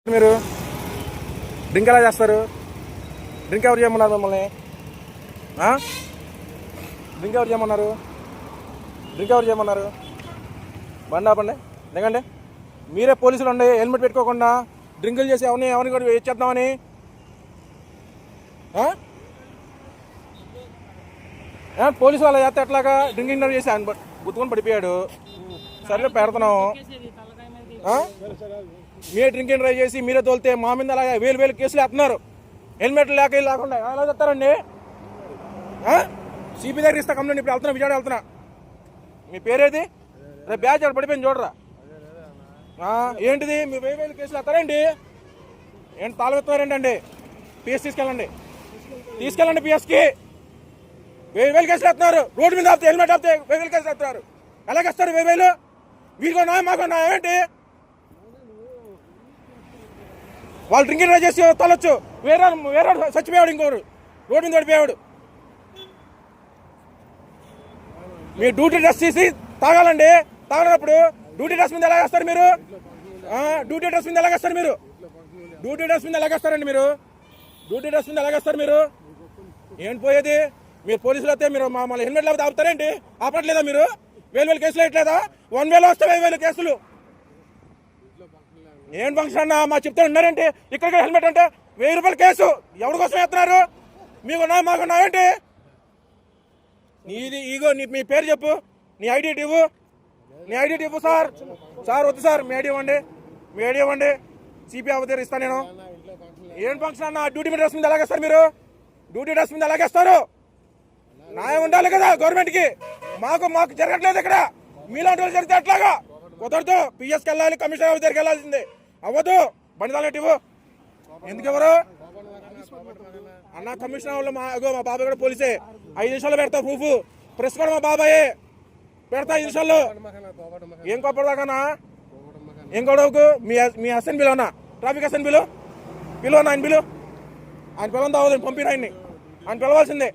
మీరు డ్రింక్ ఎలా చేస్తారు? డ్రింక్ ఎవరు చేయమన్నారు మిమ్మల్ని? డ్రింక్ ఎవరు చేయమన్నారు? డ్రింక్ ఎవరు చేయమన్నారు? బండి ఆపండి, దిగండి. మీరే పోలీసులు అండి, హెల్మెట్ పెట్టుకోకుండా డ్రింకులు చేసి ఎవరిని కూడా చేద్దామని. పోలీసు వాళ్ళు చేస్తే ఎట్లాగా? డ్రింకింగ్ చేసి ఆయన గుర్తుకొని పడిపోయాడు. సరే పెడుతున్నాం. మీరే డ్రింకింగ్ డ్రైవ్ చేసి మీరే తోలితే మా మీద అలాగే వేలు కేసులు వేస్తున్నారు. హెల్మెట్లు లేకుండా ఎలా చెప్తారండి? సిపి దగ్గర ఇస్తా కంప్లైంట్. ఇప్పుడు వెళ్తున్నా, విజయవాడ వెళ్తున్నా. మీ పేరేది? అదే బ్యాచ్ అక్కడ పడిపోయింది చూడరా. ఏంటిది? మీ వేలు కేసులు వేస్తారండి? ఏంటి తాళం ఎత్తున్నారేంటండి? పిఎస్ తీసుకెళ్ళండి పిఎస్కి. వేలు కేసులు వేస్తున్నారు. రోడ్డు మీద ఆపితే హెల్మెట్ ఆపితే వేలు కేసులు వేస్తున్నారు. ఎలాగేస్తారు 1000? మీకు మాకు ఏంటి? వాళ్ళు డ్రింకింగ్ డ్రైవ్ చేసి తొలొచ్చు, వేరే చచ్చిపోయాడు, ఇంకోరు రోడ్డు మీద పడిపోయాడు. మీ డ్యూటీ డ్రెస్ తీసి తాగాలండి. తాగనప్పుడు డ్యూటీ డ్రెస్ మీద ఎలాగేస్తారు మీరు? డ్యూటీ డ్రెస్ మీద ఎలాగేస్తారు మీరు? డ్యూటీ డ్రెస్ మీద ఎలాగేస్తారండి మీరు? డ్యూటీ డ్రెస్ మీద ఎలాగేస్తారు మీరు? ఏంటి పోయేది? మీరు పోలీసులు అయితే మీరు మమ్మల్ని హెల్మెట్ లేకపోతే ఆపుతారేంటి? ఆపట్లేదా మీరు? 1000 కేసులు వేయట్లేదా? 1000 వస్తే 1000 కేసులు. ఏం ఫంక్షన్ అన్నా మా చెప్తే ఉన్నారేంటి? ఇక్కడికి హెల్మెట్ అంటే 1000 రూపాయల కేసు. ఎవరి కోసం వేస్తున్నారు? మీకున్నా మాకున్నా ఏంటి? నీది ఈగో. మీ పేరు చెప్పు, నీ ఐడెంటిటీ ఇవ్వు. నీ ఐడెంటిటీ ఇవ్వు. సార్ వద్దు సార్, మీ ఐడి ఇవ్వండి. సిపి అవతీరు ఇస్తాను నేను. ఏం ఫంక్షన్ అన్న? డ్యూటీ డ్రెస్ మీద ఎలాగేస్తారు మీరు? డ్యూటీ డ్రెస్ మీద ఎలాగేస్తారు? న్యాయం ఉండాలి కదా గవర్నమెంట్కి. మాకు జరగట్లేదు ఇక్కడ. మీలాంటి వాళ్ళు జరిగితే ఎట్లాగా? కుదరదు. పిఎస్కి వెళ్ళాలి, కమిషనర్ దగ్గరికి వెళ్ళాల్సిందే. అవ్వదు. బండి తాళం ఇవ్వు. ఎందుకు ఎవరు అన్న? కమిషనర్ వాళ్ళు మా బాబాయ్ కూడా పోలీసే. 5 నిమిషాలు పెడతా ప్రూఫ్. ప్రెస్ కూడా మా బాబాయే పెడతా 5 నిమిషాల్లో. ఏం కోపడదాకనా? ఏం గొడవకు? మీ అసెన్ పిలవనా? ట్రాఫిక్ అసెన్ పిలువనా? ఆయన పిలవంతా అవ్వదు. పంపిన ఆయన పిలవాల్సిందే.